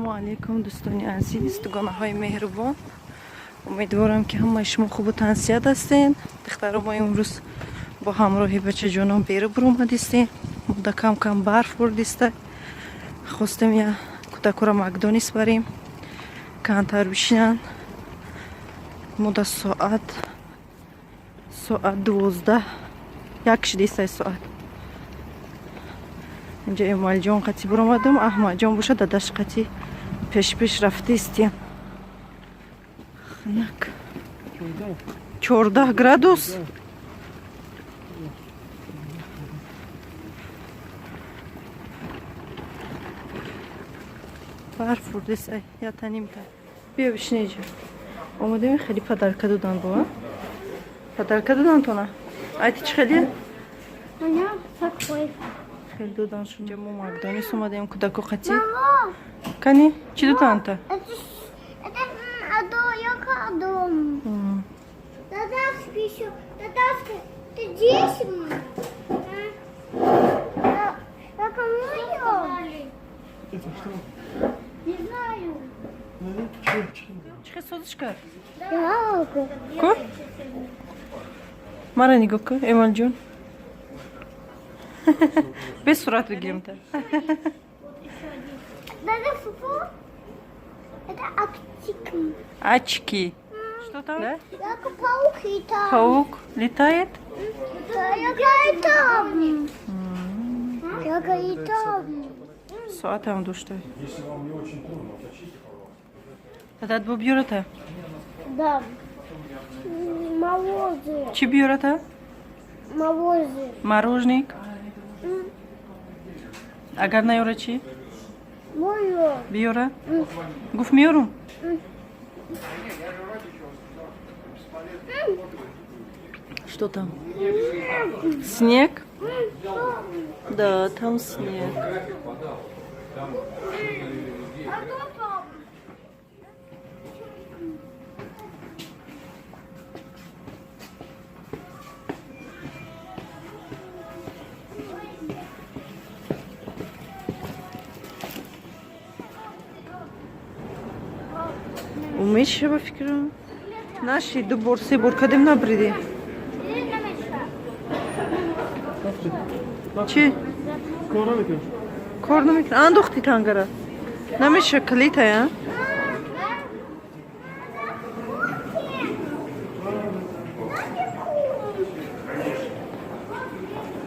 ассалому алейкум дӯстони азиз, дугонаҳои меҳрубон. Умедворам ки ҳамаи шумо хубу тансият ҳастен. духтаро мо имрӯз бо ҳамроҳи бачаҷонон беру буромадистем. муда кам кам барф бурдиста. хостем я кӯдакоро макдонис барем камтар бишинанд. муда соат 12 1:10 соат. инҷа эмалҷон қати буромадам, аҳмадҷон боша дадаш қати пеш рафтистем. ханак 14 градус. барф бурдесай я танимта. бия бишин инҷа. омадем хеле падарка додан бо. Падарка додан тона. Айти чӣ хеле? Она такой. Хеле додан шунҷа мо макдонис омадем кӯдако қати. Кани чӣ доданта? Это дом. Дадаски еще. Дадаски. Ты здесь? Я кому ее? Это что? Не знаю. Чӣ созишка? Яблоко. Ко? Мара нигоҳ кун, Эмалҷон. Без сурат бигирим-та. Дада фуфу. Это аптик. Очки. Что там? Да? Как паук летает. Паук летает? Я летаю. Соатам душтай. Дадат бо биёрата? Да. Морозы. Чӣ биёрата? Морозы. Морожник? Агар наёра чӣ? Моё. Биёра? Гуфт меёрум? Что там? Снег? Да, там снег. Умеешь шаба фикрам? Наши ду бор се бор кадем набриди? Чӣ? Кор намекунад. Андохти тангара. Намеша калитая?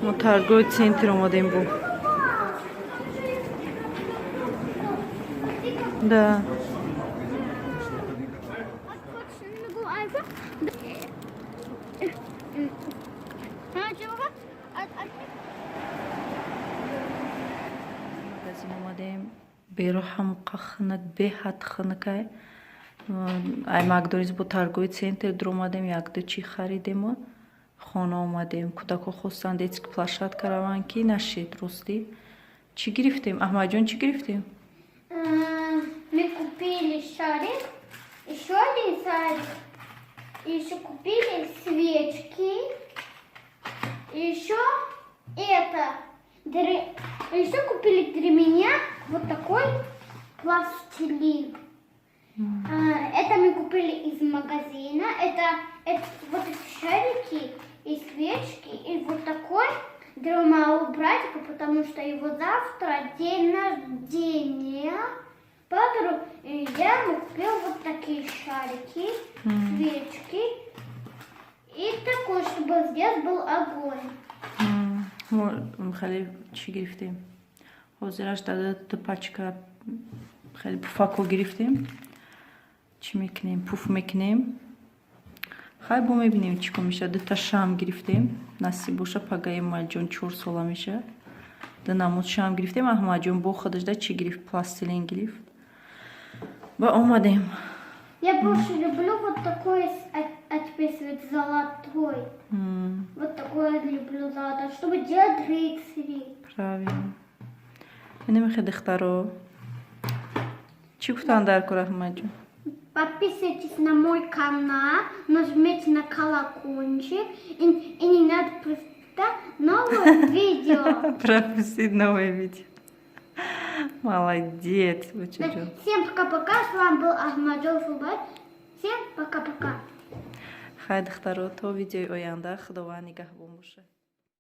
мо торговый центр омадем бо. Да. Магазин омадем. Беро ҳамқа хинак беҳад хинакай. Ай макдонис бо торговый центр dur омадем, як-ду чӣ харидем. хона омадем. Кӯдако хостанд детский площадка раванд ки нашид рости. Чӣ гирифтем? Аҳмадҷон чӣ гирифтем? Мы купили шарик, еще один шарик, еще купили свечки, еще это, еще купили для меня вот такой пластилин. Это мы купили из магазина, это вот эти шарики и свечки, и вот такой для моего братика, потому что его завтра день рождения. Поэтому я ему купила вот такие шарики, свечки. И такой, чтобы здесь был огонь. Хеле чӣ гирифтем? ҳозираш дада пачка хеле пуфако гирифтем. Чӣ мекунем? Пуф мекунем. хай бо мебинем чӣ кун меша. Дута шам гирифтем. Насиб боша пага Эмалҷон 4 сола меша. Ду намуд шам гирифтем. Аҳмадҷон бо худаш да чӣ гирифт? Пластилин гирифт. Ба омадем. Я больше люблю вот такой, а теперь свет золотой. Вот такой люблю золотой, чтобы делать рыцари. Правильно. Инемехе духтаро. Чӣ гуфтанд дар кор Аҳмадҷон? Подписывайтесь на мой канал, нажмите на колокольчик и не надо пропустить новое видео. Пропустить новое видео. Молодец, Да, Бучаджон. всем пока-пока. С вами был Ахмаджон Фубай. Всем пока-пока. Хай духтаро, то видеои оянда худованд нигаҳбон бошад.